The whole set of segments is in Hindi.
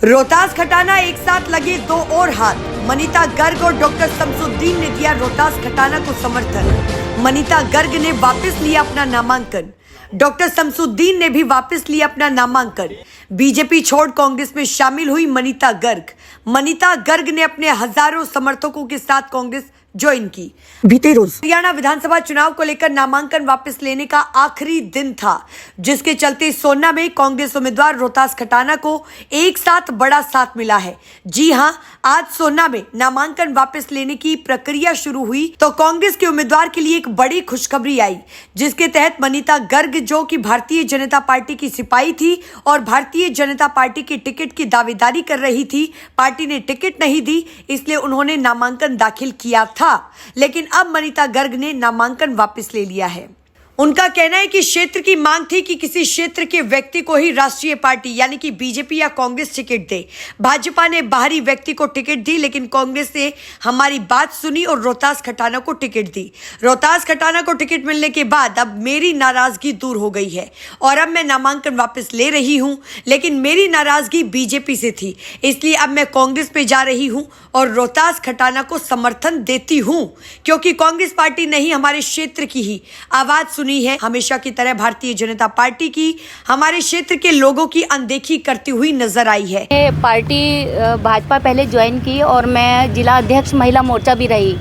रोहतास खटाना एक साथ लगे दो और हाथ। मनीता गर्ग और डॉक्टर शमसुद्दीन ने दिया रोहतास खटाना को समर्थन। मनीता गर्ग ने वापस लिया अपना नामांकन। डॉक्टर शमसुद्दीन ने भी वापस लिया अपना नामांकन। बीजेपी छोड़ कांग्रेस में शामिल हुई मनीता गर्ग। मनीता गर्ग ने अपने हजारों समर्थकों के साथ कांग्रेस ज्वाइन की। बीते रोज हरियाणा विधानसभा चुनाव को लेकर नामांकन वापस लेने का आखिरी दिन था, जिसके चलते सोना में कांग्रेस उम्मीदवार रोहतास खटाना को एक साथ बड़ा साथ मिला है। जी हां, आज सोना में नामांकन वापस लेने की प्रक्रिया शुरू हुई तो कांग्रेस के उम्मीदवार के लिए एक बड़ी खुशखबरी आई, जिसके तहत मनीता गर्ग, जो कि भारतीय जनता पार्टी की सिपाही थी और भारतीय जनता पार्टी के टिकट की दावेदारी कर रही थी, पार्टी ने टिकट नहीं दी, इसलिए उन्होंने नामांकन दाखिल किया था। लेकिन अब मनीता गर्ग ने नामांकन वापस ले लिया है। उनका कहना है कि क्षेत्र की मांग थी कि किसी क्षेत्र के व्यक्ति को ही राष्ट्रीय पार्टी यानी कि बीजेपी या कांग्रेस टिकट दे। भाजपा ने बाहरी व्यक्ति को टिकट दी, लेकिन कांग्रेस ने हमारी बात सुनी और रोहतास खटाना को टिकट दी। रोहतास खटाना को टिकट मिलने के बाद अब मेरी नाराजगी दूर हो गई है और अब मैं नामांकन वापस ले रही हूं, लेकिन मेरी नाराजगी बीजेपी से थी, इसलिए अब मैं कांग्रेस पे जा रही हूं और रोहतास खटाना को समर्थन देती हूं, क्योंकि कांग्रेस पार्टी ने ही हमारे क्षेत्र की ही आवाज सुनी है। हमेशा की तरह भारतीय जनता पार्टी की हमारे क्षेत्र के लोगों की अनदेखी करती हुई नजर आई है। पार्टी भाजपा पहले ज्वाइन की और मैं जिला अध्यक्ष महिला मोर्चा भी रही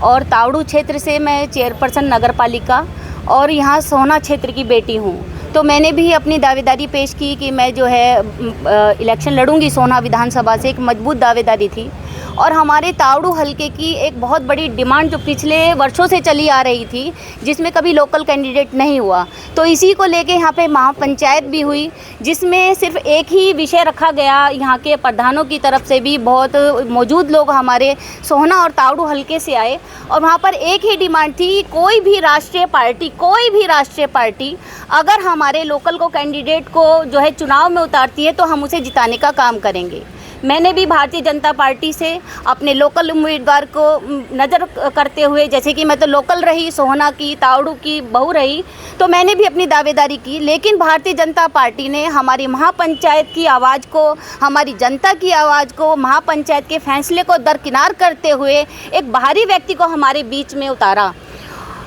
और तावड़ू क्षेत्र से मैं चेयरपर्सन नगर पालिका और यहाँ सोना क्षेत्र की बेटी हूँ। तो मैंने भी अपनी दावेदारी पेश की कि मैं जो है इलेक्शन लड़ूंगी सोना विधानसभा से। एक मजबूत दावेदारी थी और हमारे तावड़ू हलके की एक बहुत बड़ी डिमांड जो पिछले वर्षों से चली आ रही थी, जिसमें कभी लोकल कैंडिडेट नहीं हुआ, तो इसी को लेके यहाँ पे महापंचायत भी हुई, जिसमें सिर्फ एक ही विषय रखा गया। यहाँ के प्रधानों की तरफ से भी बहुत मौजूद लोग हमारे सोहना और तावड़ू हलके से आए और वहाँ पर एक ही डिमांड थी, कोई भी राष्ट्रीय पार्टी अगर हमारे लोकल को कैंडिडेट को जो है चुनाव में उतारती है तो हम उसे जिताने का काम करेंगे। मैंने भी भारतीय जनता पार्टी से अपने लोकल उम्मीदवार को नज़र करते हुए, जैसे कि मैं तो लोकल रही, सोहना की तावड़ू की बहू रही, तो मैंने भी अपनी दावेदारी की। लेकिन भारतीय जनता पार्टी ने हमारी महापंचायत की आवाज़ को, हमारी जनता की आवाज़ को, महापंचायत के फैसले को दरकिनार करते हुए एक बाहरी व्यक्ति को हमारे बीच में उतारा।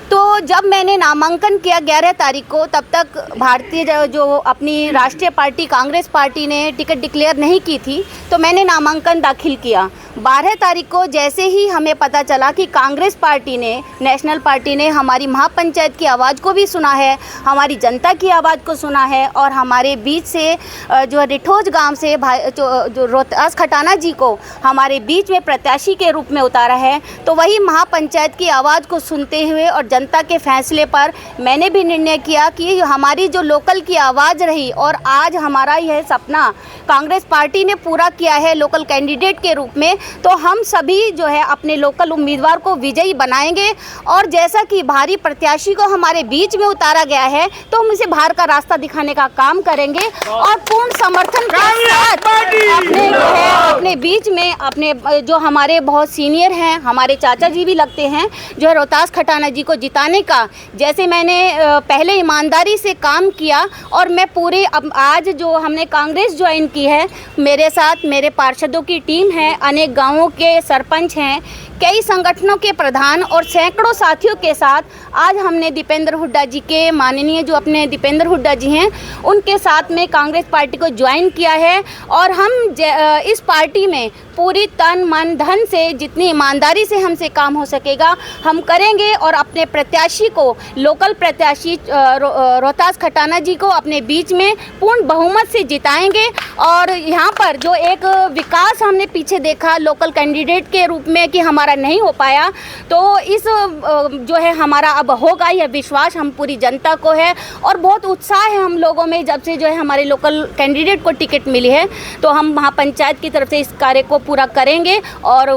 तो जब मैंने नामांकन किया 11 तारीख को, तब तक भारतीय जो अपनी राष्ट्रीय पार्टी कांग्रेस पार्टी ने टिकट डिक्लेयर नहीं की थी, तो मैंने नामांकन दाखिल किया। 12 तारीख को जैसे ही हमें पता चला कि कांग्रेस पार्टी ने, नेशनल पार्टी ने हमारी महापंचायत की आवाज़ को भी सुना है, हमारी जनता की आवाज़ को सुना है और हमारे बीच से जो रिठोज गांव से जो रोहतास खटाना जी को हमारे बीच में प्रत्याशी के रूप में उतारा है, तो वही महापंचायत की आवाज़ को सुनते हुए और जनता के फैसले पर मैंने भी निर्णय किया कि हमारी जो लोकल की आवाज़ रही और आज हमारा यह सपना कांग्रेस पार्टी ने पूरा किया है लोकल कैंडिडेट के रूप में, तो हम सभी जो है अपने लोकल उम्मीदवार को विजयी बनाएंगे। और जैसा कि भारी प्रत्याशी को हमारे बीच में उतारा गया है, तो हम इसे बाहर का रास्ता दिखाने का काम करेंगे और पूर्ण समर्थन के साथ अपने बीच में अपने जो हमारे बहुत सीनियर हैं, हमारे चाचा जी भी लगते हैं, जो है रोहतास खटाना जी को जिताने का, जैसे मैंने पहले ईमानदारी से काम किया और मैं पूरे आज जो हमने कांग्रेस ज्वाइन की है, मेरे साथ मेरे पार्षदों की टीम है, अनेक गांवों के सरपंच हैं, कई संगठनों के प्रधान और सैकड़ों साथियों के साथ आज हमने दीपेंद्र हुड्डा जी के, माननीय जो अपने दीपेंद्र हुड्डा जी हैं, उनके साथ में कांग्रेस पार्टी को ज्वाइन किया है और हम इस पार्टी में पूरी तन मन धन से जितनी ईमानदारी से हमसे काम हो सकेगा हम करेंगे और अपने प्रत्याशी को, लोकल प्रत्याशी रोहतास खटाना जी को अपने बीच में पूर्ण बहुमत से जिताएंगे। और यहाँ पर जो एक विकास हमने पीछे देखा लोकल कैंडिडेट के रूप में कि हमारा नहीं हो पाया, तो इस जो है हमारा अब होगा, यह विश्वास हम पूरी जनता को है और बहुत उत्साह है हम लोगों में। जब से जो है हमारे लोकल कैंडिडेट को टिकट मिली है, तो हम महापंचायत की तरफ से इस कार्य को पूरा करेंगे और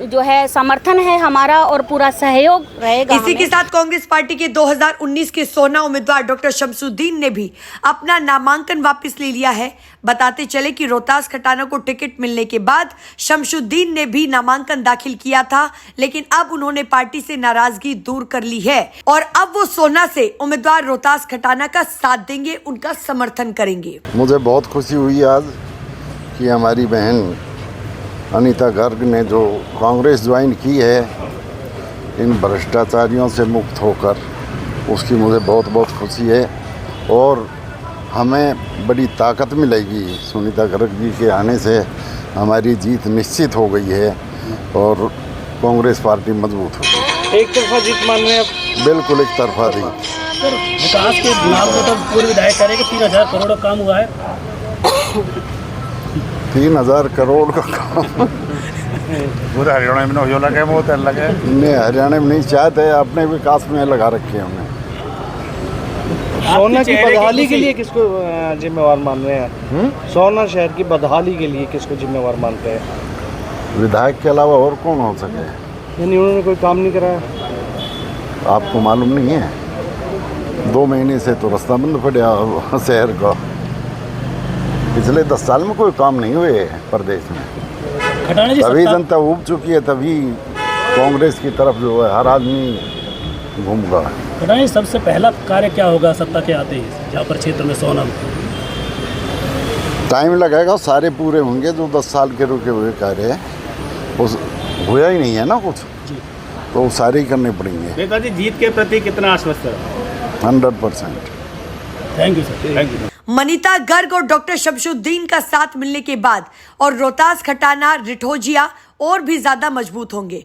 जो है समर्थन है हमारा और पूरा सहयोग रहेगा। इसी के साथ कांग्रेस पार्टी के 2019 के सोना उम्मीदवार डॉक्टर शमसुद्दीन ने भी अपना नामांकन वापस ले लिया है। बताते चले कि रोहतास खटाना को टिकट मिलने के बाद शमसुद्दीन ने भी नामांकन दाखिल किया था, लेकिन अब उन्होंने पार्टी से नाराजगी दूर कर ली है और अब वो सोना से उम्मीदवार रोहतास खटाना का साथ देंगे, उनका समर्थन करेंगे। मुझे बहुत खुशी हुई आज कि हमारी बहन अनीता गर्ग ने जो कांग्रेस ज्वाइन की है इन भ्रष्टाचारियों से मुक्त होकर, उसकी मुझे बहुत बहुत खुशी है। और हमें बड़ी ताकत मिलेगी सुनीता गर्ग जी के आने से। हमारी जीत निश्चित हो गई है और कांग्रेस पार्टी मजबूत हो गई। एक तरफा जीत मान रहे हैं आप? बिल्कुल एक तरफा दी। सर, विकास के नाम को तो पूर्व विधायक कह रहे हैं कि 3000 करोड़ का काम हुआ है। 3000 करोड़ का काम पूरे हरियाणा में हो लगे, बहुत लगे। नहीं, हरियाणा में नहीं चाहते, अपने विकास में लगा रखे हैं हमने। सोना की बदहाली के लिए किसको जिम्मेवार मान रहे हैं? सोना शहर की बदहाली के लिए किसको जिम्मेवार मानते हैं? विधायक के अलावा और कौन हो सके? यानी उन्होंने कोई काम नहीं कराया? आपको मालूम नहीं है? 2 महीने से तो रास्ता बंद पड़ा शहर का। पिछले 10 साल में कोई काम नहीं हुए प्रदेश में। खटाना जी तभी जनता उब चुकी है, तभी कांग्रेस की तरफ जो है हर आदमी घूमगा। खटाना जी, सबसे पहला कार्य क्या होगा सत्ता के आते ही यहाँ पर क्षेत्र में सोना में? टाइम लगेगा, सारे पूरे होंगे जो 10 साल के रुके हुए कार्य है। उस हुआ ही नहीं है ना कुछ, तो वो सारे ही करने पड़ेंगे। नेताजी जीत के प्रति कितना आश्वस्त है? 100%। Thank you sir, thank you. Manita Garg और डॉक्टर शमसुद्दीन का साथ मिलने के बाद और रोहतास खटाना रिठोजिया और भी ज्यादा मजबूत होंगे।